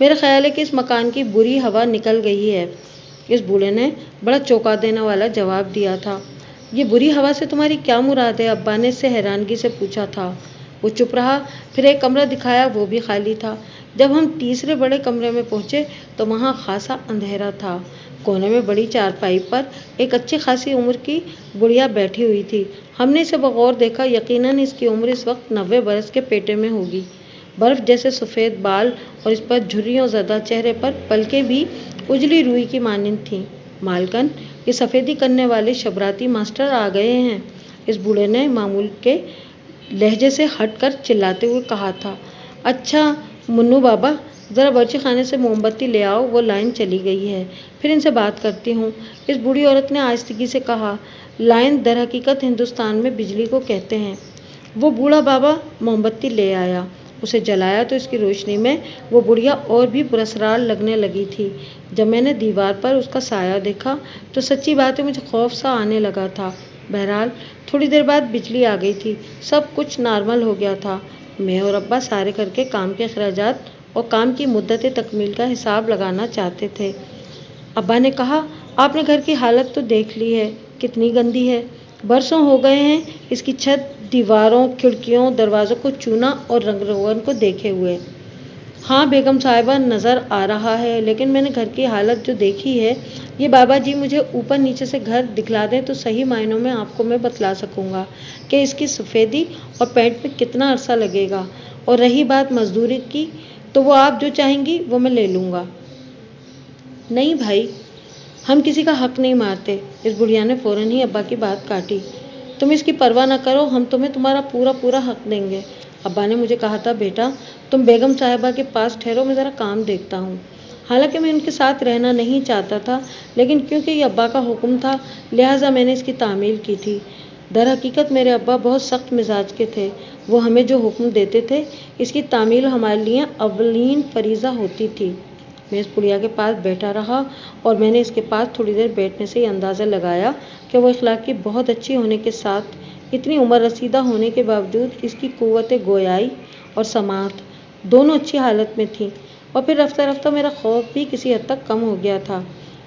میرا خیال ہے کہ اس مکان کی بری ہوا نکل گئی ہے۔ اس بوڑھے نے بڑا چونکا دینے والا جواب دیا تھا۔ یہ بری ہوا سے تمہاری کیا مراد ہے؟ ابا نے اس سے حیرانگی سے پوچھا تھا۔ وہ چپ رہا، پھر ایک کمرہ دکھایا، وہ بھی خالی تھا۔ جب ہم تیسرے بڑے کمرے میں پہنچے تو وہاں خاصا اندھیرا تھا۔ کونے میں بڑی چارپائی پر ایک اچھی خاصی عمر کی بڑھیا بیٹھی ہوئی تھی۔ ہم نے اسے بغور دیکھا، یقیناً اس کی عمر اس وقت 90 برس کے پیٹے میں ہوگی۔ برف جیسے سفید بال اور اس پر جھریوں زدہ چہرے پر پلکیں بھی اجلی روئی کی مانند تھیں۔ مالکن، یہ سفیدی کرنے والے شبراتی ماسٹر آ گئے ہیں، اس بوڑھے نے معمول کے لہجے سے ہٹ کر چلاتے ہوئے کہا تھا۔ اچھا منو بابا، ذرا باورچی خانے سے موم بتی لے آؤ، وہ لائن چلی گئی ہے، پھر ان سے بات کرتی ہوں، اس بوڑھی عورت نے آہستگی سے کہا۔ لائن در حقیقت ہندوستان میں بجلی کو کہتے ہیں۔ وہ بوڑھا بابا موم بتی لے آیا، اسے جلایا تو اس کی روشنی میں وہ بڑھیا اور بھی پراسرار لگنے لگی تھی۔ جب میں نے دیوار پر اس کا سایہ دیکھا تو سچی بات ہے مجھے خوف سا آنے لگا تھا۔ بہرحال تھوڑی دیر بعد بجلی آ گئی تھی، سب کچھ نارمل ہو گیا تھا۔ میں اور ابا سارے گھر کے کام کے اخراجات اور کام کی مدت تکمیل کا حساب لگانا چاہتے تھے۔ ابا نے کہا، آپ نے گھر کی حالت تو دیکھ لی ہے، کتنی گندی ہے۔ برسوں ہو گئے ہیں اس کی چھت، دیواروں، کھڑکیوں، دروازوں کو چونا اور رنگ روغن کو دیکھے ہوئے۔ ہاں بیگم صاحبہ، نظر آ رہا ہے، لیکن میں نے گھر کی حالت جو دیکھی ہے، یہ بابا جی مجھے اوپر نیچے سے گھر دکھلا دیں تو صحیح معنوں میں آپ کو میں بتلا سکوں گا کہ اس کی سفیدی اور پینٹ میں کتنا عرصہ لگے گا۔ اور رہی بات مزدوری کی تو وہ آپ جو چاہیں گی وہ میں لے لوں گا۔ نہیں بھائی، ہم کسی کا حق نہیں مارتے، اس بڑھیا نے فوراً ہی ابا کی بات کاٹی۔ تم اس کی پرواہ نہ کرو، ہم تمہیں تمہارا پورا پورا حق دیں گے۔ ابا نے مجھے کہا تھا، بیٹا تم بیگم صاحبہ کے پاس ٹھہرو، میں ذرا کام دیکھتا ہوں۔ حالانکہ میں ان کے ساتھ رہنا نہیں چاہتا تھا، لیکن کیونکہ یہ ابا کا حکم تھا لہٰذا میں نے اس کی تعمیل کی تھی۔ در حقیقت میرے ابا بہت سخت مزاج کے تھے، وہ ہمیں جو حکم دیتے تھے اس کی تعمیل ہمارے لیے اولین فریضہ ہوتی تھی۔ میں اس بڑھیا کے پاس بیٹھا رہا اور میں نے اس کے پاس تھوڑی دیر بیٹھنے سے یہ اندازہ لگایا کہ وہ اخلاق کی بہت اچھی ہونے کے ساتھ اتنی عمر رسیدہ ہونے کے باوجود اس کی قوت گویائی اور سماعت دونوں اچھی حالت میں تھیں۔ اور پھر رفتہ رفتہ میرا خوف بھی کسی حد تک کم ہو گیا تھا۔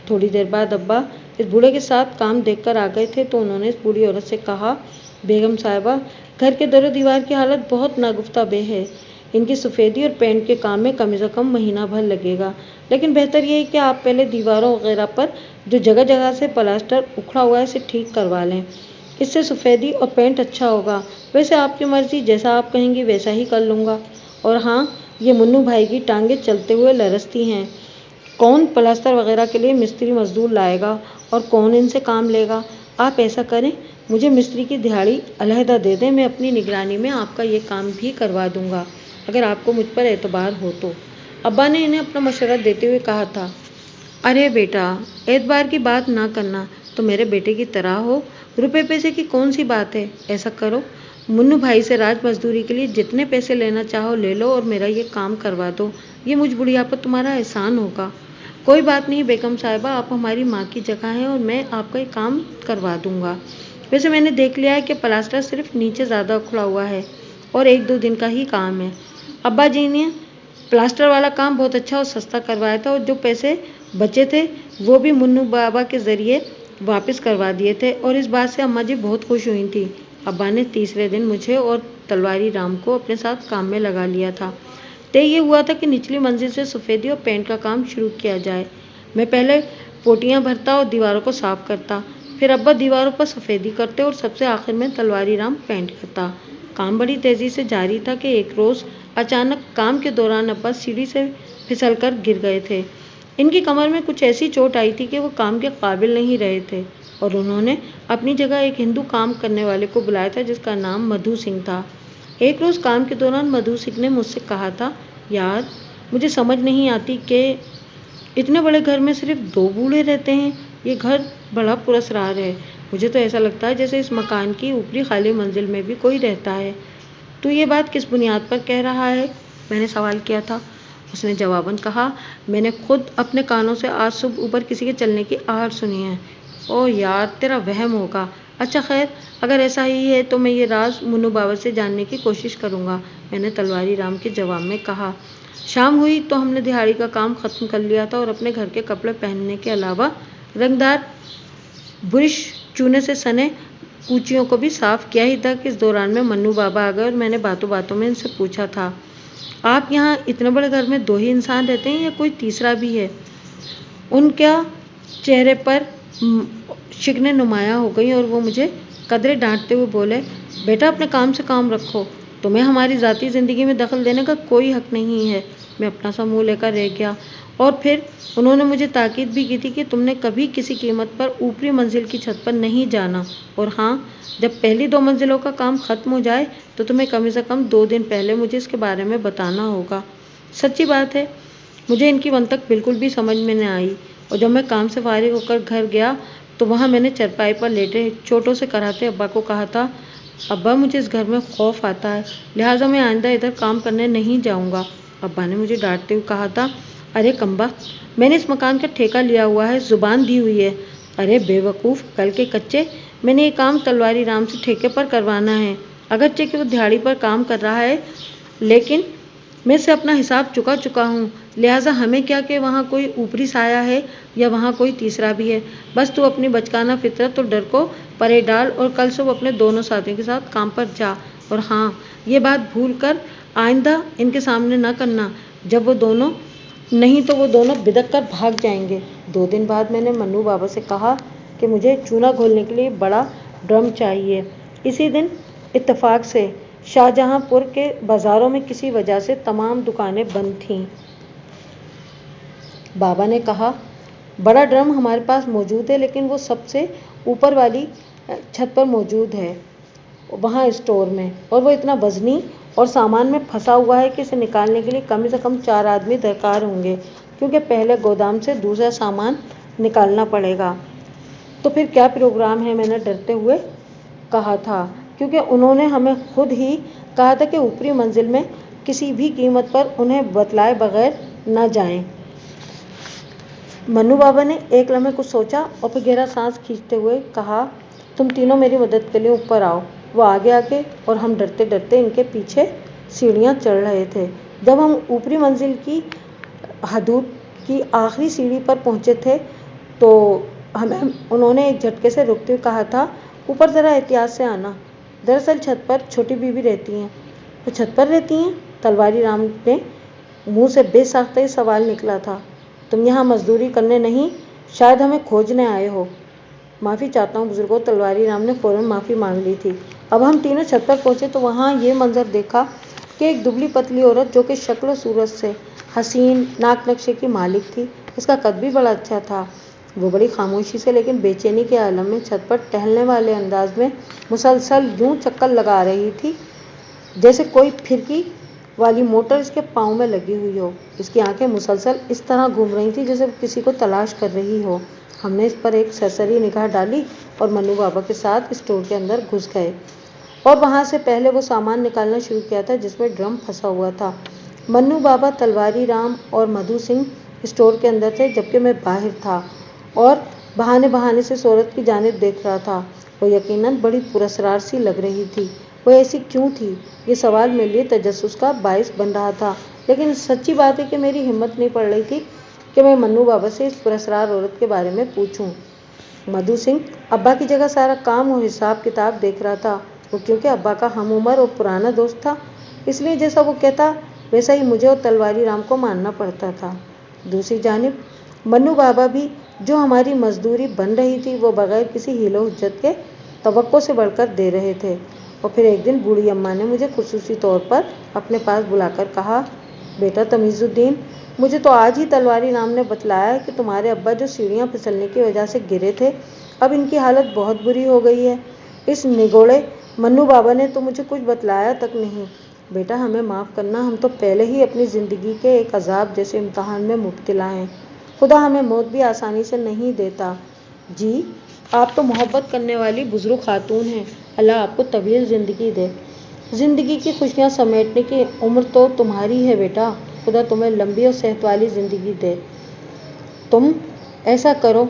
تھوڑی دیر بعد ابا اس بوڑھے کے ساتھ کام دیکھ کر آ گئے تھے تو انہوں نے اس بوڑھی عورت سے کہا، بیگم صاحبہ، گھر کے در و دیوار کی حالت بہت ناگفتہ بے ہے، ان کی سفیدی اور پینٹ کے کام میں کم از کم مہینہ بھر لگے گا، لیکن بہتر یہ ہے کہ آپ پہلے دیواروں وغیرہ پر جو جگہ جگہ سے پلاسٹر اکھڑا ہوا ہے اسے ٹھیک کروا لیں، اس سے سفیدی اور پینٹ اچھا ہوگا۔ ویسے آپ کی مرضی، جیسا آپ کہیں گی ویسا ہی کر لوں گا۔ اور ہاں، یہ منو بھائی کی ٹانگیں چلتے ہوئے لرزتی ہیں، کون پلاسٹر وغیرہ کے لیے مستری مزدور لائے گا اور کون ان سے کام لے گا؟ آپ ایسا کریں، مجھے مستری کی دہاڑی علیحدہ دے دیں، میں اپنی نگرانی میں آپ کا یہ کام بھی کروا دوں گا، اگر آپ کو مجھ پر اعتبار ہو تو۔ ابا نے انہیں اپنا مشورہ دیتے ہوئے کہا تھا۔ ارے بیٹا، اعتبار کی بات نہ کرنا، تم میرے بیٹے کی طرح ہو، روپے پیسے کی کون سی بات ہے؟ ایسا کرو، منو بھائی سے راج مزدوری کے لیے جتنے پیسے لینا چاہو لے لو اور میرا یہ کام کروا دو، یہ مجھ بڑھیا پر تمہارا احسان ہوگا۔ کوئی بات نہیں بیگم صاحبہ، آپ ہماری ماں کی جگہ ہیں اور میں آپ کا یہ کام کروا دوں گا۔ ویسے میں نے دیکھ لیا ہے کہ پلاسٹر صرف نیچے زیادہ اکھڑا ہوا ہے اور 1-2 دن کا ہی کام ہے۔ ابا جی نے پلاسٹر والا کام بہت اچھا اور سستا کروایا تھا اور جو پیسے بچے تھے وہ بھی منو بابا کے ذریعے واپس کروا دیے تھے، اور اس بات سے اماں جی بہت خوش ہوئی تھیں۔ ابا نے تیسرے دن مجھے اور تلواری رام کو اپنے ساتھ کام میں لگا لیا تھا۔ طے یہ ہوا تھا کہ نچلی منزل سے سفیدی اور پینٹ کا کام شروع کیا جائے۔ میں پہلے پوٹیاں بھرتا اور دیواروں کو صاف کرتا، پھر ابا دیواروں پر سفیدی کرتے اور سب سے آخر میں تلواری رام پینٹ کرتا۔ کام بڑی تیزی سے جاری تھا کہ ایک روز اچانک کام کے دوران ابا سیڑھی سے پھسل کر گر گئے تھے۔ ان کی کمر میں کچھ ایسی چوٹ آئی تھی کہ وہ کام کے قابل نہیں رہے تھے اور انہوں نے اپنی جگہ ایک ہندو کام کرنے والے کو بلایا تھا جس کا نام مدھو سنگھ تھا۔ ایک روز کام کے دوران مدھو سنگھ نے مجھ سے کہا تھا، یار مجھے سمجھ نہیں آتی کہ اتنے بڑے گھر میں صرف 2 بوڑھے رہتے ہیں، یہ گھر بڑا پراسرار ہے، مجھے تو ایسا لگتا ہے جیسے اس مکان کی اوپری خالی منزل میں بھی کوئی رہتا ہے۔ تو یہ بات کس بنیاد پر کہہ رہا ہے؟ میں نے سوال کیا تھا۔ اس نے جواباً کہا، میں نے خود اپنے کانوں سے آج صبح اوپر کسی کے چلنے کی آہٹ سنی ہے۔ اوہ یار، تیرا وہم ہوگا۔ اچھا خیر، اگر ایسا ہی ہے تو میں یہ راز منو بابا سے جاننے کی کوشش کروں گا، میں نے تلواری رام کے جواب میں کہا۔ شام ہوئی تو ہم نے دہاڑی کا کام ختم کر لیا تھا اور اپنے گھر کے کپڑے پہننے کے علاوہ رنگدار برش چونے سے سنے کوچیوں کو بھی صاف کیا ہی تھا کہ اس دوران میں منو بابا آ گئے اور میں نے باتوں باتوں میں ان سے پوچھا تھا، آپ یہاں اتنے بڑے گھر میں 2 ہی انسان رہتے ہیں یا کوئی تیسرا بھی ہے؟ ان کے چہرے پر شکنیں نمایاں ہو گئی اور وہ مجھے قدرے ڈانٹتے ہوئے بولے، بیٹا اپنے کام سے کام رکھو، تمہیں ہماری ذاتی زندگی میں دخل دینے کا کوئی حق نہیں ہے۔ میں اپنا سا منہ لے کر رہ گیا اور پھر انہوں نے مجھے تاکید بھی کی تھی کہ تم نے کبھی کسی قیمت پر اوپری منزل کی چھت پر نہیں جانا، اور ہاں، جب پہلی 2 منزلوں کا کام ختم ہو جائے تو تمہیں کم سے کم 2 دن پہلے مجھے اس کے بارے میں بتانا ہوگا۔ سچی بات ہے، مجھے ان کی منطق بالکل بھی سمجھ میں نہ آئی، اور جب میں کام سے فارغ ہو کر گھر گیا تو وہاں میں نے چرپائی پر لیٹے چوٹوں سے کراہتے ابا کو کہا تھا، ابا مجھے اس گھر میں خوف آتا ہے، لہٰذا میں آئندہ ادھر کام کرنے نہیں جاؤں گا۔ ابا نے مجھے ڈانٹتے ہوئے کہا تھا، ارے کمبخت، میں نے اس مکان کا ٹھیکہ لیا ہوا ہے، زبان دی ہوئی ہے۔ ارے بے وقوف، کل کے کچے، میں نے یہ کام تلواری رام سے ٹھیکے پر کروانا ہے، اگرچہ کہ وہ دہاڑی پر کام کر رہا ہے، لیکن میں سے اپنا حساب چکا چکا ہوں، لہٰذا ہمیں کیا کہ وہاں کوئی اوپری سایہ ہے یا وہاں کوئی تیسرا بھی ہے، بس تو اپنی بچگانہ فطرت اور ڈر کو پرے ڈال اور کل سے وہ اپنے دونوں ساتھیوں کے ساتھ کام پر جا، اور ہاں، یہ بات بھول کر آئندہ ان کے سامنے نہ کرنا، جب وہ دونوں نہیں تو وہ دونوں بدک کر بھاگ جائیں گے۔ 2 دن بعد میں نے منو بابا سے کہا کہ مجھے چونا گھولنے کے لیے بڑا ڈرم چاہیے۔ اسی دن اتفاق سے شاہجہاں پور کے بازاروں میں کسی وجہ سے تمام دکانیں بند تھیں۔ بابا نے کہا، بڑا ڈرم ہمارے پاس موجود ہے، لیکن وہ سب سے اوپر والی چھت پر موجود ہے، وہاں اسٹور میں، اور وہ اتنا وزنی اور سامان میں پھنسا ہوا ہے کہ اسے نکالنے کے لیے کم سے کم 4 آدمی درکار ہوں گے، کیونکہ پہلے گودام سے دوسرا سامان نکالنا پڑے گا۔ تو پھر کیا پروگرام ہے؟ میں نے ڈرتے ہوئے کہا تھا، کیونکہ انہوں نے ہمیں خود ہی کہا تھا کہ اوپری منزل میں کسی بھی قیمت پر انہیں بتلائے بغیر نہ جائیں۔ منو بابا نے ایک لمحے کچھ سوچا اور پھر گہرا سانس کھینچتے ہوئے کہا، تم تینوں میری مدد کے لیے اوپر آؤ۔ وہ آگے آگے اور ہم ڈرتے ڈرتے ان کے پیچھے سیڑھیاں چڑھ رہے تھے۔ جب ہم اوپری منزل کی حدود کی آخری سیڑھی پر پہنچے تھے تو ہمیں انہوں نے ایک جھٹکے سے روکتے ہوئے کہا تھا، اوپر ذرا احتیاط سے آنا، دراصل چھت پر چھوٹی بیوی رہتی ہیں۔ وہ چھت پر رہتی ہیں؟ تلواری رام نے منہ سے بے ساختہ یہ سوال نکلا تھا۔ تم یہاں مزدوری کرنے نہیں، شاید ہمیں کھوجنے آئے ہو۔ معافی چاہتا ہوں بزرگوں، تلواری رام نے فوراً معافی مانگ لی تھی۔ اب ہم تینوں چھت پر پہنچے تو وہاں یہ منظر دیکھا کہ ایک دبلی پتلی عورت جو کہ شکل و صورت سے حسین ناک نقشے کی مالک تھی، اس کا قد بھی بڑا اچھا تھا، وہ بڑی خاموشی سے لیکن بے چینی کے عالم میں چھت پر ٹہلنے والے انداز میں مسلسل یوں چکر لگا رہی تھی جیسے کوئی پھرکی والی موٹر اس کے پاؤں میں لگی ہوئی ہو۔ اس کی آنکھیں مسلسل اس طرح گھوم رہی تھیں جیسے وہ کسی کو تلاش کر رہی ہو۔ ہم نے اس پر ایک سرسری نگاہ ڈالی اور منو بابا کے ساتھ اسٹور کے اندر گھس گئے اور وہاں سے پہلے وہ سامان نکالنا شروع کیا تھا جس میں ڈرم پھنسا ہوا تھا۔ منو بابا، تلواری رام اور مدھو سنگھ اسٹور کے اندر تھے، جبکہ میں باہر تھا اور بہانے بہانے سے اس عورت کی جانب دیکھ رہا تھا۔ وہ یقیناً بڑی پراسرار سی لگ رہی تھی۔ وہ ایسی کیوں تھی؟ یہ سوال میرے لیے تجسس کا باعث بن رہا تھا، لیکن سچی بات ہے کہ میری ہمت نہیں پڑ رہی تھی کہ میں منو بابا سے اس پراسرار عورت کے بارے میں پوچھوں۔ مدھو سنگھ ابا کی جگہ سارا کام اور حساب کتاب دیکھ رہا تھا۔ وہ کیونکہ ابا کا ہم عمر اور پرانا دوست تھا، اس لیے جیسا وہ کہتا ویسا ہی مجھے اور تلواری رام کو ماننا پڑتا تھا۔ دوسری جانب منو بابا بھی جو ہماری مزدوری بن رہی تھی وہ بغیر کسی حیل و حجت کے توقع سے بڑھ کر دے رہے تھے۔ اور پھر ایک دن بوڑھی اماں نے مجھے خصوصی طور پر اپنے پاس بلا کر کہا، بیٹا تمیز الدین، مجھے تو آج ہی تلواری رام نے بتلایا ہے کہ تمہارے ابا جو سیڑھیاں پھسلنے کی وجہ سے گرے تھے، اب ان کی حالت بہت بری ہو گئی ہے۔ اس نگوڑے منو بابا نے تو مجھے کچھ بتلایا تک نہیں۔ بیٹا ہمیں معاف کرنا، ہم تو پہلے ہی اپنی زندگی کے ایک عذاب جیسے امتحان میں مبتلا ہیں، خدا ہمیں موت بھی آسانی سے نہیں دیتا۔ جی، آپ تو محبت کرنے والی بزرگ خاتون ہیں، اللہ آپ کو طویل زندگی دے۔ زندگی کی خوشیاں سمیٹنے کی عمر تو تمہاری ہے بیٹا، خدا تمہیں لمبی اور صحت والی زندگی دے۔ تم ایسا کرو،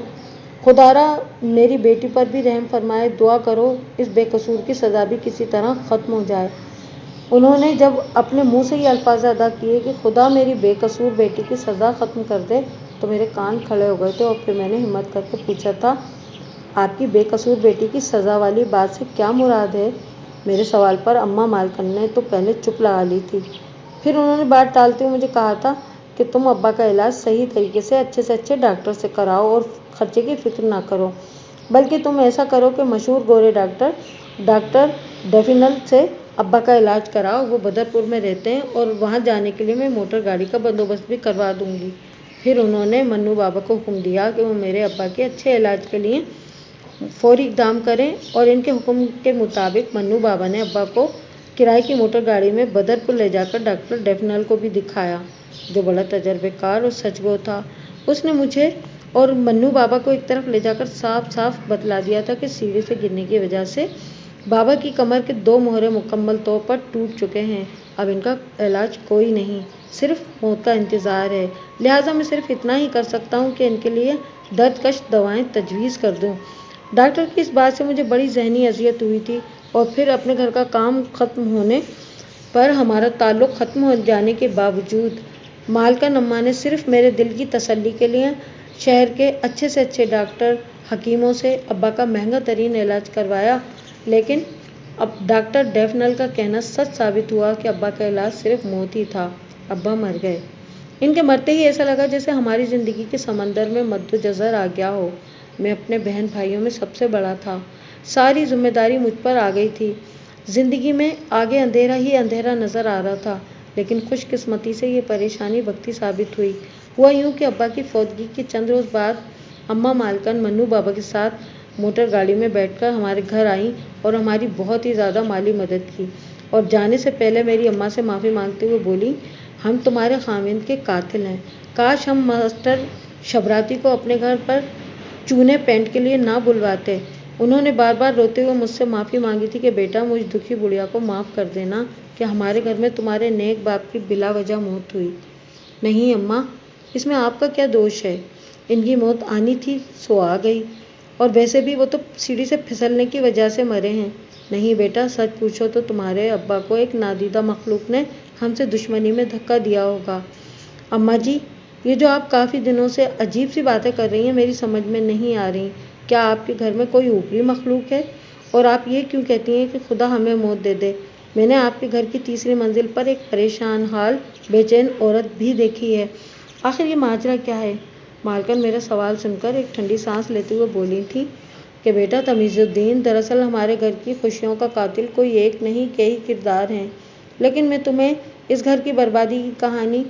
خدا را میری بیٹی پر بھی رحم فرمائے، دعا کرو اس بے قصور کی سزا بھی کسی طرح ختم ہو جائے۔ انہوں نے جب اپنے منہ سے یہ الفاظ ادا کیے کہ خدا میری بے قصور بیٹی کی سزا ختم کر دے تو میرے کان کھڑے ہو گئے تھے، اور پھر میں نے ہمت کر کے پوچھا تھا، آپ کی بے قصور بیٹی کی سزا والی بات سے کیا مراد ہے؟ میرے سوال پر اماں مالکن نے تو پہلے چپ لگا لی تھی، پھر انہوں نے بات ٹالتے ہوئے مجھے کہا تھا کہ تم ابا کا علاج صحیح طریقے سے اچھے ڈاکٹر سے کراؤ اور خرچے کی فکر نہ کرو، بلکہ تم ایسا کرو کہ مشہور گورے ڈاکٹر ڈیفینل سے ابا کا علاج کراؤ۔ وہ بدرپور میں رہتے ہیں اور وہاں جانے کے لیے میں موٹر گاڑی کا بندوبست بھی کروا دوں گی۔ پھر انہوں نے منو بابا کو حکم دیا کہ وہ میرے ابا کے اچھے علاج کے لیے فوری اقدام کریں، اور ان کے حکم کے مطابق منو بابا نے ابا کو کرائے کی موٹر گاڑی میں بدرپور لے جا کر ڈاکٹر ڈیفینل کو بھی دکھایا، جو بڑا تجربہ کار اور سچ گو تھا۔ اس نے مجھے اور منو بابا کو ایک طرف لے جا کر صاف بتلا دیا تھا کہ سیڑھی سے گرنے کی وجہ سے بابا کی کمر کے 2 موہرے مکمل طور پر ٹوٹ چکے ہیں، اب ان کا علاج کوئی نہیں، صرف موت کا انتظار ہے، لہٰذا میں صرف اتنا ہی کر سکتا ہوں کہ ان کے لیے درد کش دوائیں تجویز کر دوں۔ ڈاکٹر کی اس بات سے مجھے بڑی ذہنی اذیت ہوئی تھی، اور پھر اپنے گھر کا کام ختم ہونے پر ہمارا تعلق ختم ہو جانے کے باوجود مالکن اماں نے صرف میرے دل کی تسلی کے لیے شہر کے اچھے سے اچھے ڈاکٹر حکیموں سے ابا کا مہنگا ترین علاج کروایا، لیکن اب ڈاکٹر ڈیفینل کا کہنا سچ ثابت ہوا کہ ابا کا علاج صرف موت ہی تھا، ابا مر گئے۔ ان کے مرتے ہی ایسا لگا جیسے ہماری زندگی کے سمندر میں مد جزر آ گیا ہو۔ میں اپنے بہن بھائیوں میں سب سے بڑا تھا، ساری ذمہ داری مجھ پر آ گئی تھی، زندگی میں آگے اندھیرا ہی اندھیرا نظر آ رہا تھا، لیکن خوش قسمتی سے یہ پریشانی وقتی ثابت ہوئی۔ ہوا یوں کہ ابا کی فوتگی کے چند روز بعد اماں مالکن منو بابا کے ساتھ موٹر گاڑی میں بیٹھ کر ہمارے گھر آئیں اور ہماری بہت ہی زیادہ مالی مدد کی، اور جانے سے پہلے میری اماں سے معافی مانگتے ہوئے بولیں، ہم تمہارے خاوند کے قاتل ہیں، کاش ہم ماسٹر شبراتی کو اپنے گھر پر چونے پینٹ کے لیے نہ بلواتے۔ انہوں نے بار بار روتے ہوئے مجھ سے معافی مانگی تھی کہ بیٹا مجھ دکھی بڑھیا کو معاف کر دینا کہ ہمارے گھر میں تمہارے نیک باپ کی بلا وجہ موت ہوئی۔ نہیں اماں، اس میں آپ کا کیا دوش ہے؟ ان کی موت آنی تھی سو آ گئی، اور ویسے بھی وہ تو سیڑھی سے پھسلنے کی وجہ سے مرے ہیں۔ نہیں بیٹا، سچ پوچھو تو تمہارے ابا کو ایک نادیدہ مخلوق نے ہم سے دشمنی میں دھکا دیا ہوگا۔ اماں جی، یہ جو آپ کافی دنوں سے عجیب سی باتیں کر رہی ہیں میری سمجھ میں نہیں آ رہی، کیا آپ کے گھر میں کوئی اوپری مخلوق ہے؟ اور آپ یہ کیوں کہتی ہیں کہ خدا ہمیں موت دے دے؟ میں نے آپ کے گھر کی تیسری منزل پر ایک پریشان حال بے چین عورت بھی دیکھی ہے، آخر یہ ماجرا کیا ہے؟ مالکن میرا سوال سن کر ایک ٹھنڈی سانس لیتے ہوئے بولی تھیں کہ بیٹا تمیز الدین، دراصل ہمارے گھر کی خوشیوں کا قاتل کوئی ایک نہیں کئی کردار ہیں، لیکن میں تمہیں اس گھر کی بربادی کی کہانی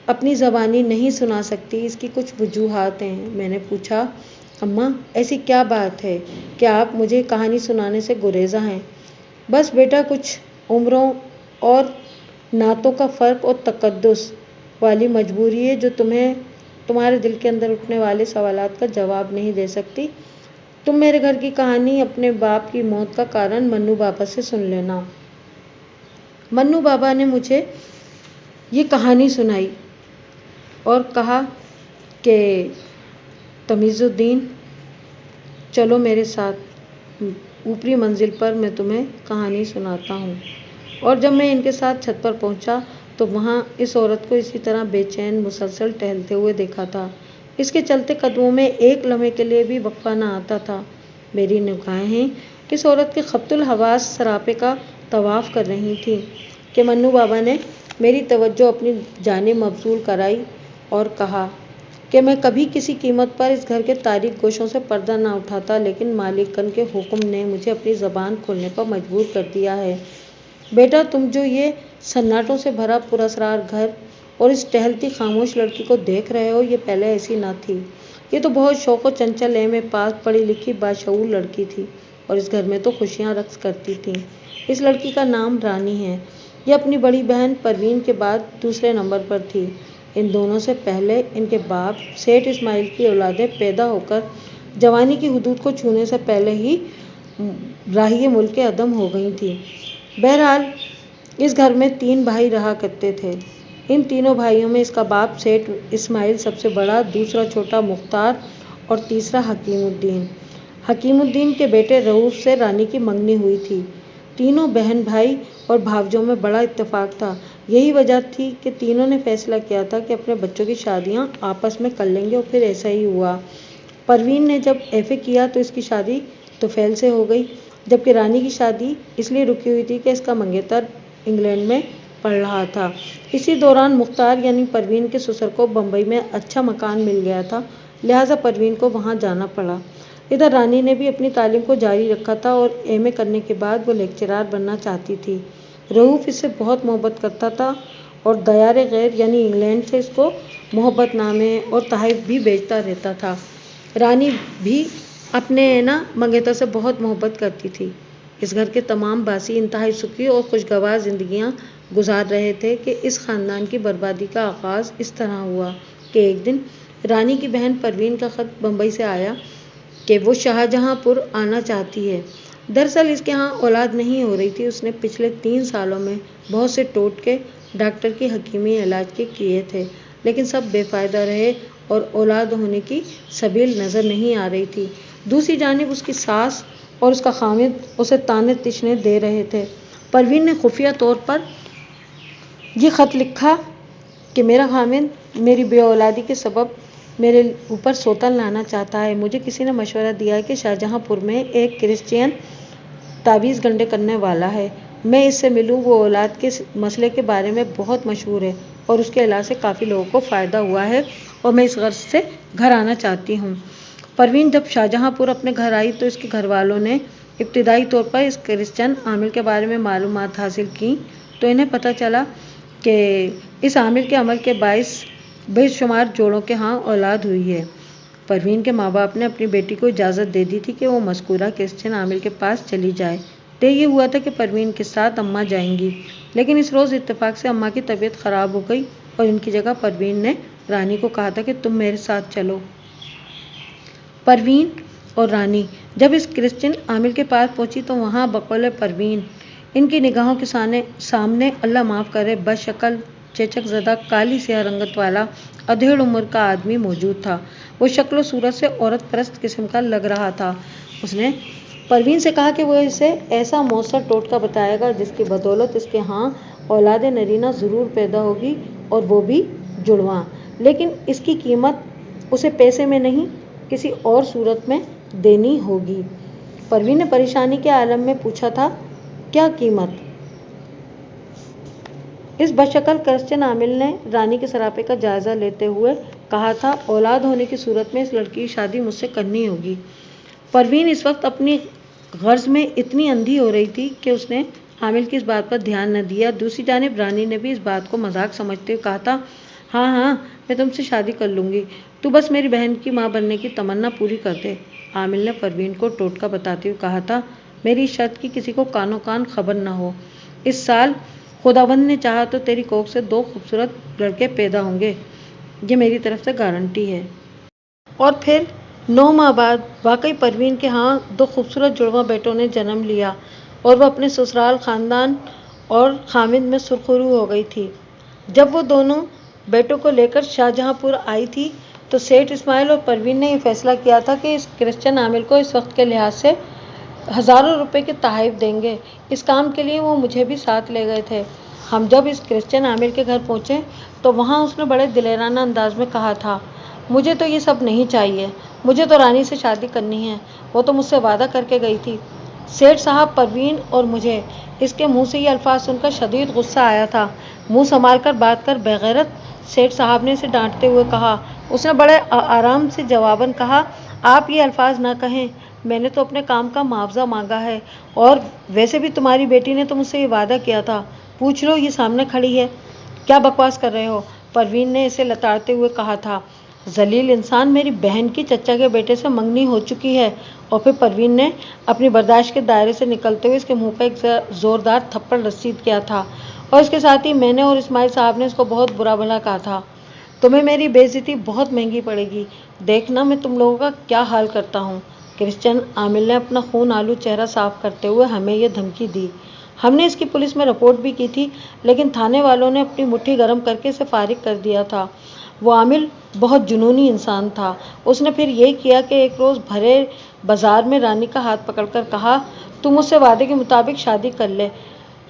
اپنی زبانی نہیں سنا سکتی، اس کی کچھ وجوہات ہیں۔ میں نے پوچھا، اماں ایسی کیا بات ہے کہ آپ مجھے کہانی سنانے سے گریزاں ہیں؟ بس بیٹا کچھ عمروں اور نعتوں کا فرق اور تقدس والی مجبوری ہے جو تمہیں تمہارے دل کے اندر اٹھنے والے سوالات کا جواب نہیں دے سکتی۔ تم میرے گھر کی کہانی اپنے باپ کی موت کا کارن منو بابا سے سن لینا۔ منو بابا نے مجھے یہ کہانی سنائی اور کہا کہ تمیز الدین چلو میرے ساتھ اوپری منزل پر، میں تمہیں کہانی سناتا ہوں۔ اور جب میں ان کے ساتھ چھت پر پہنچا تو وہاں اس عورت کو اسی طرح بے چین مسلسل ٹہلتے ہوئے دیکھا تھا، اس کے چلتے قدموں میں ایک لمحے کے لیے بھی وقفہ نہ آتا تھا۔ میری نگاہیں اس عورت کے خبط الحواس سراپے کا طواف کر رہی تھیں کہ منو بابا نے میری توجہ اپنی جانب مبذول کرائی اور کہا کہ میں کبھی کسی قیمت پر اس گھر کے تاریک گوشوں سے پردہ نہ اٹھاتا، لیکن مالکن کے حکم نے مجھے اپنی زبان کھولنے پر مجبور کر دیا ہے۔ بیٹا تم جو یہ سناٹوں سے بھرا پراسرار گھر اور اس ٹہلتی خاموش لڑکی کو دیکھ رہے ہو، یہ پہلے ایسی نہ تھی، یہ تو بہت شوق و چنچل ایم اے پاس پڑھی لکھی باشعور لڑکی تھی، اور اس گھر میں تو خوشیاں رقص کرتی تھیں۔ اس لڑکی کا نام رانی ہے، یہ اپنی بڑی بہن پروین کے بعد دوسرے نمبر پر تھی۔ ان دونوں سے پہلے ان کے باپ سیٹھ اسماعیل کی اولادیں پیدا ہو کر جوانی کی حدود کو چھونے سے پہلے ہی راہی ملک عدم ہو گئی تھیں۔ بہرحال اس گھر میں 3 بھائی رہا کرتے تھے۔ ان تینوں بھائیوں میں اس کا باپ سیٹھ اسماعیل سب سے بڑا، دوسرا چھوٹا مختار اور تیسرا حکیم الدین۔ حکیم الدین کے بیٹے رؤوف سے رانی کی منگنی ہوئی تھی۔ تینوں بہن بھائی اور بھاوجوں میں بڑا اتفاق تھا۔ یہی وجہ تھی کہ تینوں نے فیصلہ کیا تھا کہ اپنے بچوں کی شادیاں آپس میں کر لیں گے، اور پھر ایسا ہی ہوا۔ پروین نے جب ایف اے کیا تو اس کی شادی طفیل سے ہو گئی، جبکہ رانی کی شادی اس لیے رکی ہوئی تھی کہ اس کا منگیتر انگلینڈ میں پڑھ رہا تھا۔ اسی دوران مختار یعنی پروین کے سسر کو بمبئی میں اچھا مکان مل گیا تھا، لہٰذا پروین کو وہاں جانا پڑا۔ ادھر رانی نے بھی اپنی تعلیم کو جاری رکھا تھا اور ایم اے کرنے کے بعد وہ لیکچرار بننا چاہتی تھی۔ رؤوف اس سے بہت محبت کرتا تھا اور دیار غیر یعنی انگلینڈ سے اس کو محبت نامے اور تحائف بھی بھیجتا رہتا تھا۔ رانی بھی اپنے منگیتر سے بہت محبت کرتی تھی۔ اس گھر کے تمام باسی انتہائی سکھی اور خوشگوار زندگیاں گزار رہے تھے کہ اس خاندان کی بربادی کا آغاز اس طرح ہوا کہ ایک دن رانی کی بہن پروین کا خط بمبئی سے آیا کہ وہ شاہجہاں پور آنا چاہتی ہے۔ دراصل اس کے ہاں اولاد نہیں ہو رہی تھی۔ اس نے پچھلے 3 سالوں میں بہت سے ٹوٹکے ڈاکٹر کی حکیمی علاج کے کیے تھے، لیکن سب بے فائدہ رہے اور اولاد ہونے کی سبیل نظر نہیں آ رہی تھی۔ دوسری جانب اس کی ساس اور اس کا خاوند اسے طعنے تشنے دے رہے تھے۔ پروین نے خفیہ طور پر یہ خط لکھا کہ میرا خاوند میری بے اولادی کے سبب میرے اوپر سوتن لانا چاہتا ہے۔ مجھے کسی نے مشورہ دیا کہ شاہجہاں پور میں ایک کرسچین تعویذ گنڈے کرنے والا ہے، میں اس سے ملوں۔ وہ اولاد کے مسئلے کے بارے میں بہت مشہور ہے اور اس کے علاج سے کافی لوگوں کو فائدہ ہوا ہے، اور میں اس غرض سے گھر آنا چاہتی ہوں۔ پروین جب شاہجہاں پور اپنے گھر آئی تو اس کے گھر والوں نے ابتدائی طور پر اس کرسچن عامل کے بارے میں معلومات حاصل کیں تو انہیں پتہ چلا کہ اس عامل کے عمل کے باعث بے شمار جوڑوں کے ہاں اولاد ہوئی ہے۔ پروین کے ماں باپ نے اپنی بیٹی کو اجازت دے دی تھی کہ وہ مذکورہ کرسچن عامل کے پاس چلی جائے۔ طے یہ ہوا تھا کہ پروین کے ساتھ اماں جائیں گی، لیکن اس روز اتفاق سے اماں کی طبیعت خراب ہو گئی اور ان کی جگہ پروین نے رانی کو کہا تھا کہ تم میرے ساتھ چلو۔ پروین اور رانی جب اس کرسچن عامل کے پاس پہنچی تو وہاں بقول پروین ان کی نگاہوں کے سامنے اللہ معاف کرے بد شکل، چیچک زدہ، کالی سیاہ رنگت والا ادھیڑ عمر کا آدمی موجود تھا۔ وہ شکل و صورت سے عورت پرست قسم کا لگ رہا تھا۔ اس نے پروین سے کہا کہ وہ اسے ایسا مؤثر ٹوٹکا بتائے گا جس کی بدولت اس کے ہاں اولاد نرینہ ضرور پیدا ہوگی، اور وہ بھی جڑواں، لیکن اس کی قیمت اسے پیسے میں نہیں کسی اور صورت میں دینی ہوگی۔ پروین نے پریشانی کے عالم میں پوچھا تھا، کیا قیمت؟ اس بدشکل کرسچن عامل نے رانی کے سراپے کا جائزہ لیتے ہوئے کہا تھا، اولاد ہونے کی صورت میں اس لڑکی کی شادی مجھ سے کرنی ہوگی۔ پروین اس وقت اپنی غرض میں اتنی اندھی ہو رہی تھی کہ اس نے عامل کی اس بات پر دھیان نہ دیا۔ دوسری جانب رانی نے بھی اس بات کو مذاق سمجھتے ہوئے کہا تھا، ہاں ہاں میں تم سے شادی کر لوں گی، تو بس میری بہن کی ماں بننے کی تمنا پوری کر دے۔ عامل نے پروین کو ٹوٹکا بتاتے ہوئے کہا تھا، میری اس شرط کی کسی کو کانوں کان خبر نہ ہو۔ اس سال خداوند نے چاہا تو تیری کوکھ سے 2 خوبصورت لڑکے پیدا ہوں گے، یہ میری طرف سے گارنٹی ہے۔ اور پھر 9 ماہ بعد واقعی پروین کے ہاں 2 خوبصورت جڑواں بیٹوں نے جنم لیا اور وہ اپنے سسرال، خاندان اور خاوند میں سرخرو ہو گئی تھی۔ جب وہ دونوں بیٹوں کو لے کر شاہجہاں پور آئی تھی تو سیٹھ اسماعیل اور پروین نے یہ فیصلہ کیا تھا کہ اس کرسچن عامل کو اس وقت کے لحاظ سے ہزاروں روپے کے تحائف دیں گے۔ اس کام کے لیے وہ مجھے بھی ساتھ لے گئے تھے۔ ہم جب اس کرسچن عامل کے گھر پہنچے تو وہاں اس نے بڑے دلیرانہ انداز میں کہا تھا، مجھے تو یہ سب نہیں چاہیے، مجھے تو رانی سے شادی کرنی ہے، وہ تو مجھ سے وعدہ کر کے گئی تھی۔ سیٹھ صاحب، پروین اور مجھے اس کے منہ سے یہ الفاظ سن کر شدید غصہ آیا تھا۔ منہ سنبھال کر بات کر بے غیرت، سیٹھ صاحب نے اسے ڈانٹتے ہوئے کہا۔ اس نے بڑے آرام سے جواباً کہا، آپ یہ الفاظ نہ کہیں، میں نے تو اپنے کام کا معاوضہ مانگا ہے، اور ویسے بھی تمہاری بیٹی نے تو مجھ سے یہ وعدہ کیا تھا، پوچھ لو، یہ سامنے کھڑی ہے۔ کیا بکواس کر رہے ہو؟ پروین نے اسے لتاڑتے ہوئے کہا تھا، ذلیل انسان، میری بہن کی چچا کے بیٹے سے منگنی ہو چکی ہے۔ اور پھر پروین نے اپنی برداشت کے دائرے سے نکلتے ہوئے اس کے منہ پر ایک زوردار تھپڑ رسید کیا تھا، اور اس کے ساتھ ہی میں نے اور اسماعیل صاحب نے اس کو بہت برا بھلا کہا تھا۔ تمہیں میری بے عزتی بہت مہنگی پڑے گی، دیکھنا میں تم لوگوں کا کیا حال کرتا ہوں۔ کرسچن عامل نے اپنا خون آلود چہرہ صاف کرتے ہوئے ہمیں یہ دھمکی دی۔ ہم نے اس کی پولیس میں رپورٹ بھی کی تھی، لیکن تھانے والوں نے اپنی مٹھی گرم کر کے اسے فارغ کر دیا تھا۔ وہ عامل بہت جنونی انسان تھا۔ اس نے پھر یہ کیا کہ ایک روز بھرے بازار میں رانی کا ہاتھ پکڑ کر کہا، تو مجھ سے وعدے کے مطابق شادی کر لے،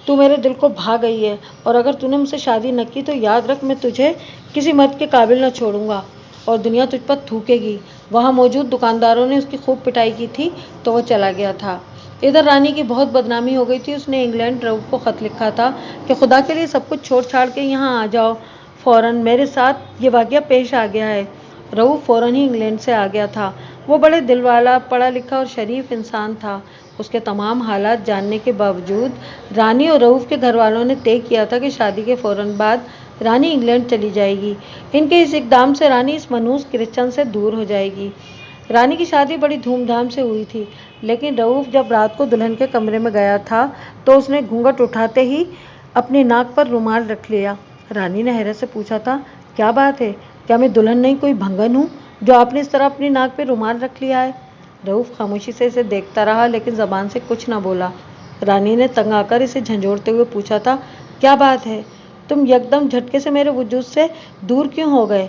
تو میرے دل کو بھا گئی ہے، اور اگر تو نے مجھ سے شادی نہ کی تو یاد رکھ میں تجھے کسی مرد کے قابل نہ چھوڑوں گا اور دنیا تجھ پر تھوکے گی۔ وہاں موجود دکانداروں نے اس کی خوب پٹائی کی تھی تو وہ چلا گیا تھا۔ ادھر رانی کی بہت بدنامی ہو گئی تھی۔ اس نے انگلینڈ رؤف کو خط لکھا تھا کہ خدا کے لیے سب کچھ چھوڑ چھاڑ کے یہاں آ جاؤ، فوراً میرے ساتھ یہ واقعہ پیش آ گیا ہے۔ رؤف فوراً ہی انگلینڈ سے آ گیا تھا۔ وہ بڑے دل والا، پڑھا لکھا اور شریف انسان تھا۔ اس کے تمام حالات جاننے کے باوجود رانی اور رؤف کے گھر والوں نے طے کیا تھا کہ شادی کے فوراً بعد رانی انگلینڈ چلی جائے گی۔ ان کے اس اقدام سے رانی اس منحوس کرسچن سے دور ہو جائے گی۔ رانی کی شادی بڑی دھوم دھام سے ہوئی تھی، لیکن رؤف جب رات کو دلہن کے کمرے میں گیا تھا تو اس نے گھونگھٹ اٹھاتے ہی اپنی ناک پر رومال رکھ لیا۔ رانی نے حیرت سے پوچھا تھا، کیا بات ہے؟ کیا میں دلہن نہیں کوئی بھنگن ہوں جو آپ نے اس طرح اپنی ناک پہ رومال رکھ لیا ہے؟ رؤف خاموشی سے اسے دیکھتا رہا لیکن زبان سے کچھ نہ بولا۔ رانی نے تنگ آ کر اسے جھنجھوڑتے ہوئے پوچھا تھا، کیا بات ہے؟ تم یکدم جھٹکے سے میرے وجود سے دور کیوں ہو گئے؟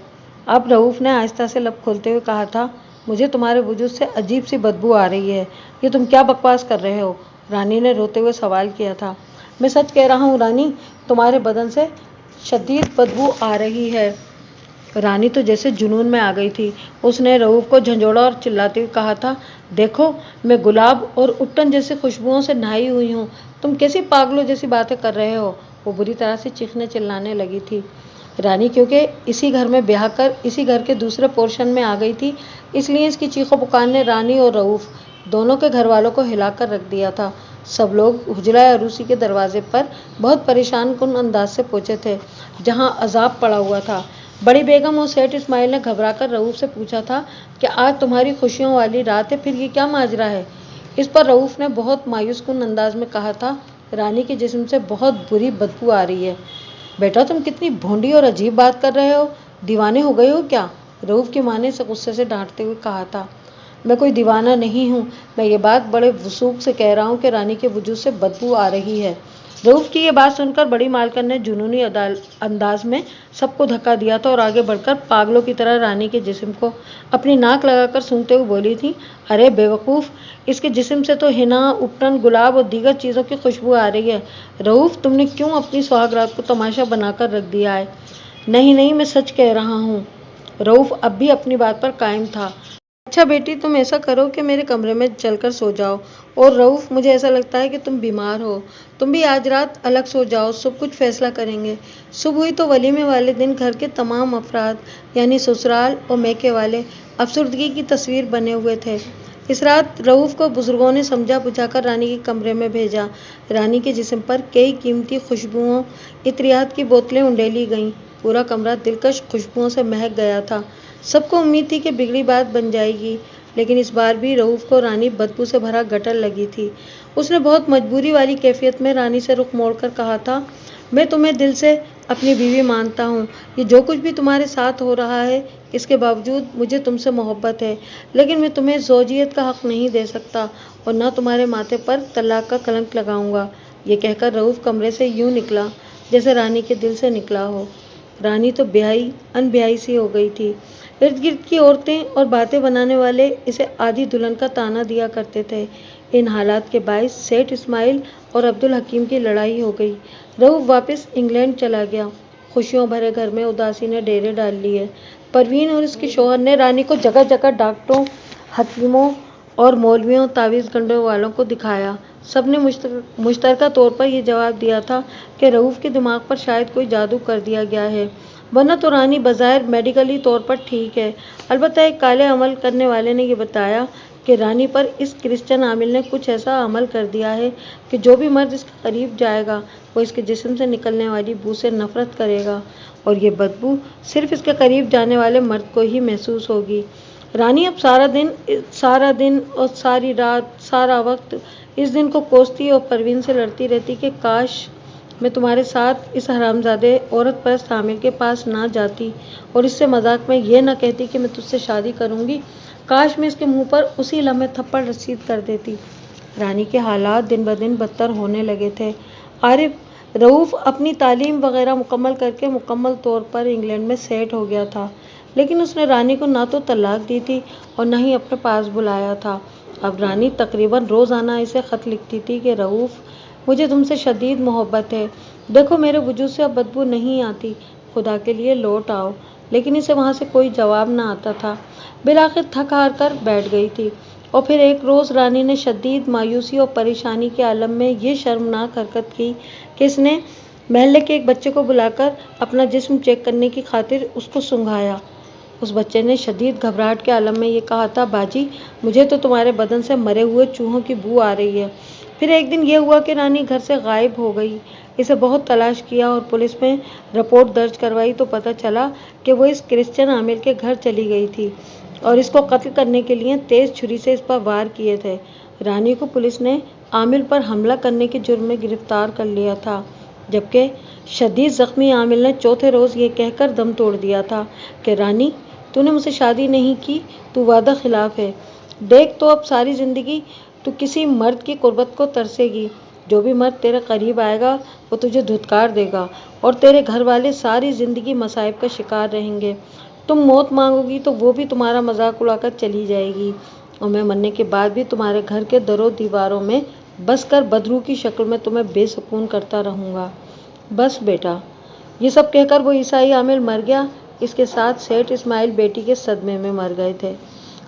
اب رؤف نے آہستہ سے لب کھولتے ہوئے کہا تھا، مجھے تمہارے وجود سے عجیب سی بدبو آ رہی ہے۔ یہ تم کیا بکواس کر رہے ہو؟ رانی نے روتے ہوئے سوال کیا تھا۔ میں سچ کہہ رہا ہوں رانی، تمہارے بدن سے شدید بدبو آ رہی ہے۔ رانی تو جیسے جنون میں آ گئی تھی۔ اس نے رؤف کو جھنجھوڑا اور چلاتے ہوئے کہا تھا، دیکھو میں گلاب اور اپٹن جیسی خوشبوؤں سے نہائی ہوئی ہوں، تم کیسی پاگلوں جیسی باتیں کر رہے ہو؟ وہ بری طرح سے چیخنے چلانے لگی تھی۔ رانی کیونکہ اسی گھر میں بیاہ کر اسی گھر کے دوسرے پورشن میں آ گئی تھی، اس لیے اس کی چیخ و پکار نے رانی اور رؤف دونوں کے گھر والوں کو ہلا کر رکھ دیا تھا۔ سب لوگ حجرہ عروسی کے دروازے پر بہت پریشان کن انداز سے پہنچے تھے جہاں عذاب پڑا ہوا تھا۔ بڑی بیگم اور سیٹھ اسماعیل نے گھبرا کر رؤف سے پوچھا تھا کہ آج تمہاری خوشیوں والی رات ہے، پھر یہ کیا ماجرا ہے؟ اس پر رؤف نے بہت مایوس کن انداز میں کہا تھا، رانی کے جسم سے بہت بری بدبو آ رہی ہے۔ بیٹا تم کتنی بھونڈی اور عجیب بات کر رہے ہو، دیوانے ہو گئے ہو کیا؟ رؤف کی ماں نے اسے غصے سے ڈانٹتے ہوئے کہا تھا، میں کوئی دیوانہ نہیں ہوں، میں یہ بات بڑے وثوق سے کہہ رہا ہوں کہ رانی کے وجود سے بدبو آ رہی ہے۔ رؤف کی یہ بات سن کر بڑی مالکن نے جنونی انداز میں سب کو دھکا دیا تھا اور آگے بڑھ کر پاگلوں کی طرح رانی کے جسم کو اپنی ناک لگا کر سونگھتے ہوئے بولی تھی، ارے بے وقوف، اس کے جسم سے تو حنا، اپٹن، گلاب اور دیگر چیزوں کی خوشبو آ رہی ہے۔ رؤف تم نے کیوں اپنی سہاگ رات کو تماشا بنا کر رکھ دیا ہے؟ نہیں نہیں، میں سچ کہہ رہا ہوں۔ رؤف اب بھی اپنی بات پر قائم تھا۔ اچھا بیٹی تم ایسا کرو کہ میرے کمرے میں چل کر سو جاؤ، اور رؤف مجھے ایسا لگتا ہے کہ تم بیمار ہو، تم بھی آج رات الگ سو جاؤ، صبح کچھ فیصلہ کریں گے۔ صبح ہوئی تو ولیمے والے دن گھر کے تمام افراد یعنی سسرال اور میکے والے افسردگی کی تصویر بنے ہوئے تھے۔ اس رات رؤف کو بزرگوں نے سمجھا بجھا کر رانی کے کمرے میں بھیجا۔ رانی کے جسم پر کئی قیمتی خوشبوؤں، عطریات کی بوتلیں انڈیلی گئیں۔ پورا کمرہ دلکش خوشبوؤں سے مہک گیا تھا۔ سب کو امید تھی کہ بگڑی بات بن جائے گی، لیکن اس بار بھی رؤف کو رانی بدبو سے بھرا گٹر لگی تھی۔ اس نے بہت مجبوری والی کیفیت میں رانی سے رخ موڑ کر کہا تھا، میں تمہیں دل سے اپنی بیوی مانتا ہوں، یہ جو کچھ بھی تمہارے ساتھ ہو رہا ہے اس کے باوجود مجھے تم سے محبت ہے، لیکن میں تمہیں زوجیت کا حق نہیں دے سکتا اور نہ تمہارے ماتھے پر طلاق کا کلنک لگاؤں گا۔ یہ کہہ کر رؤف کمرے سے یوں نکلا جیسے رانی کے دل سے نکلا ہو۔ رانی تو بیاہی ان بیاہی سی ہو گئی تھی۔ ارد گرد کی عورتیں اور باتیں بنانے والے اسے آدھی دلہن کا طعنہ دیا کرتے تھے۔ ان حالات کے باعث سیٹھ اسماعیل اور عبدالحکیم کی لڑائی ہو گئی۔ رؤف واپس انگلینڈ چلا گیا۔ خوشیوں بھرے گھر میں اداسی نے ڈیرے ڈال لیے۔ پروین اور اس کے شوہر نے رانی کو جگہ جگہ ڈاکٹروں، حکیموں اور مولویوں، تعویذ گننے والوں کو دکھایا۔ سب نے مشترکہ طور پر یہ جواب دیا تھا کہ رؤف کے دماغ پر شاید کوئی جادو کر دیا گیا ہے، ورنہ تو رانی بظاہر میڈیکلی طور پر ٹھیک ہے۔ البتہ ایک کالے عمل کرنے والے نے یہ بتایا کہ رانی پر اس کرسچن عامل نے کچھ ایسا عمل کر دیا ہے کہ جو بھی مرد اس کے قریب جائے گا وہ اس کے جسم سے نکلنے والی بو سے نفرت کرے گا، اور یہ بدبو صرف اس کے قریب جانے والے مرد کو ہی محسوس ہوگی۔ رانی اب سارا دن اور ساری رات، سارا وقت اس دن کو کوستی اور پروین سے لڑتی رہتی کہ کاش میں تمہارے ساتھ اس حرامزادے عورت پرست عامل کے پاس نہ جاتی اور اس سے مذاق میں یہ نہ کہتی کہ میں تجھ سے شادی کروں گی، کاش میں اس کے منہ پر اسی لمحے تھپڑ رسید کر دیتی۔ رانی کے حالات دن بدن بدتر ہونے لگے تھے۔ عارف رؤف اپنی تعلیم وغیرہ مکمل کر کے مکمل طور پر انگلینڈ میں سیٹ ہو گیا تھا، لیکن اس نے رانی کو نہ تو طلاق دی تھی اور نہ ہی اپنے پاس بلایا تھا۔ اب رانی تقریباً روزانہ اسے خط لکھتی تھی کہ رؤف مجھے تم سے شدید محبت ہے، دیکھو میرے وجود سے اب بدبو نہیں آتی، خدا کے لیے لوٹ آؤ۔ لیکن اسے وہاں سے کوئی جواب نہ آتا تھا، بالآخر تھک ہار کر بیٹھ گئی تھی۔ اور پھر ایک روز رانی نے شدید مایوسی اور پریشانی کے عالم میں یہ شرمناک حرکت کی کہ اس نے محلے کے ایک بچے کو بلا کر اپنا جسم چیک کرنے کی خاطر اس کو سونگھایا۔ اس بچے نے شدید گھبراہٹ کے عالم میں یہ کہا تھا، باجی مجھے تو تمہارے بدن سے مرے ہوئے چوہوں کی بو آ رہی ہے۔ پھر ایک دن یہ ہوا کہ رانی گھر سے غائب ہو گئی۔ اسے بہت تلاش کیا اور پولیس میں رپورٹ درج کروائی تو پتہ چلا کہ وہ اس کرسچن عامل کے گھر چلی گئی تھی اور اس کو قتل کرنے کے لیے تیز چھری سے اس پر وار کیے تھے۔ رانی کو پولیس نے عامل پر حملہ کرنے کے جرم میں گرفتار کر لیا تھا، جبکہ شدید زخمی عامل نے چوتھے روز یہ کہہ کر دم توڑ دیا تھا کہ رانی تو نے مجھ سے شادی نہیں کی، تو وعدہ خلاف ہے۔ دیکھ تو اب ساری زندگی تو کسی مرد کی قربت کو ترسے گی، جو بھی مرد تیرے قریب آئے گا وہ تجھے دھتکار دے گا اور تیرے گھر والے ساری زندگی مصائب کا شکار رہیں گے۔ تم موت مانگو گی تو وہ بھی تمہارا مذاق اڑا کر چلی جائے گی، اور میں مرنے کے بعد بھی تمہارے گھر کے در و دیواروں میں بس کر بدروح کی شکل میں تمہیں بے سکون کرتا رہوں گا۔ بس بیٹا۔ یہ سب کہہ کر وہ عیسائی عامل مر گیا۔ اس کے ساتھ سیٹھ اسماعیل بیٹی کے صدمے میں مر گئے تھے۔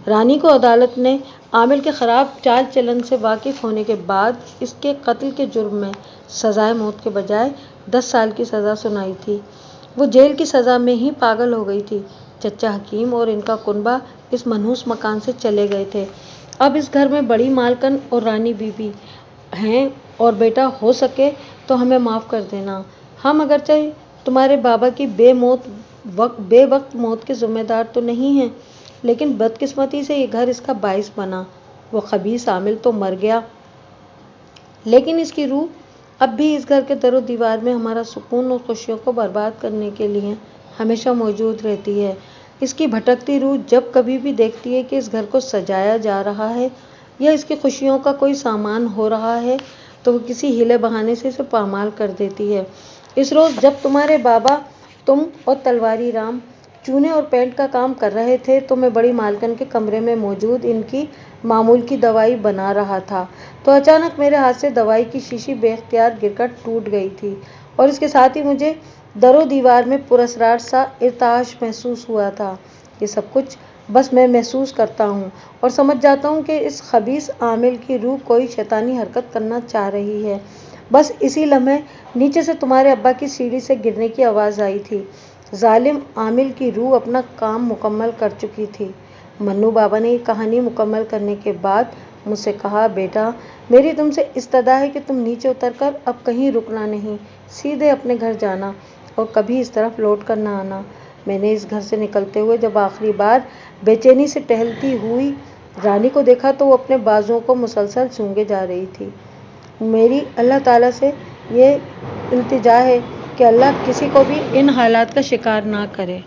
رانی کو عدالت نے عامل کے خراب چال چلن سے واقف ہونے کے بعد اس کے قتل کے جرم میں سزائے موت کے بجائے 10 سال کی سزا سنائی تھی۔ وہ جیل کی سزا میں ہی پاگل ہو گئی تھی۔ چچا حکیم اور ان کا کنبہ اس منحوس مکان سے چلے گئے تھے۔ اب اس گھر میں بڑی مالکن اور رانی بی بی ہیں، اور بیٹا ہو سکے تو ہمیں معاف کر دینا۔ ہم اگرچہ تمہارے بابا کی بے وقت موت کے ذمہ دار تو نہیں ہیں، لیکن بدقسمتی سے یہ گھر اس کا باعث بنا۔ وہ خبیث عامل تو مر گیا، لیکن اس کی روح اب بھی اس گھر کے در و دیوار میں ہمارا سکون اور خوشیوں کو برباد کرنے کے لیے ہمیشہ موجود رہتی ہے۔ اس کی بھٹکتی روح جب کبھی بھی دیکھتی ہے کہ اس گھر کو سجایا جا رہا ہے یا اس کی خوشیوں کا کوئی سامان ہو رہا ہے تو وہ کسی ہیلے بہانے سے اسے پامال کر دیتی ہے۔ اس روز جب تمہارے بابا، تم اور تلواری رام چونے اور پینٹ کا کام کر رہے تھے تو میں بڑی مالکن کے کمرے میں موجود ان کی معمول کی دوائی بنا رہا تھا، تو اچانک میرے ہاتھ سے دوائی کی شیشی بے اختیار گر کر ٹوٹ گئی تھی، اور اس کے ساتھ ہی مجھے در و دیوار میں پراسرار سا ارتعاش محسوس ہوا تھا۔ یہ سب کچھ بس میں محسوس کرتا ہوں اور سمجھ جاتا ہوں کہ اس خبیث عامل کی روح کوئی شیطانی حرکت کرنا چاہ رہی ہے۔ بس اسی لمحے نیچے سے تمہارے ابا کی سیڑھی سے گرنے کی آواز آئی تھی۔ ظالم عامل کی روح اپنا کام مکمل کر چکی تھی۔ منو بابا نے یہ کہانی مکمل کرنے کے بعد مجھ سے کہا، بیٹا میری تم سے استدعا ہے کہ تم نیچے اتر کر اب کہیں رکنا نہیں، سیدھے اپنے گھر جانا اور کبھی اس طرف لوٹ کر نہ آنا۔ میں نے اس گھر سے نکلتے ہوئے جب آخری بار بے چینی سے ٹہلتی ہوئی رانی کو دیکھا تو وہ اپنے بازوؤں کو مسلسل سونگھے جا رہی تھی۔ میری اللہ تعالیٰ سے یہ التجا ہے کہ اللہ کسی کو بھی ان حالات کا شکار نہ کرے۔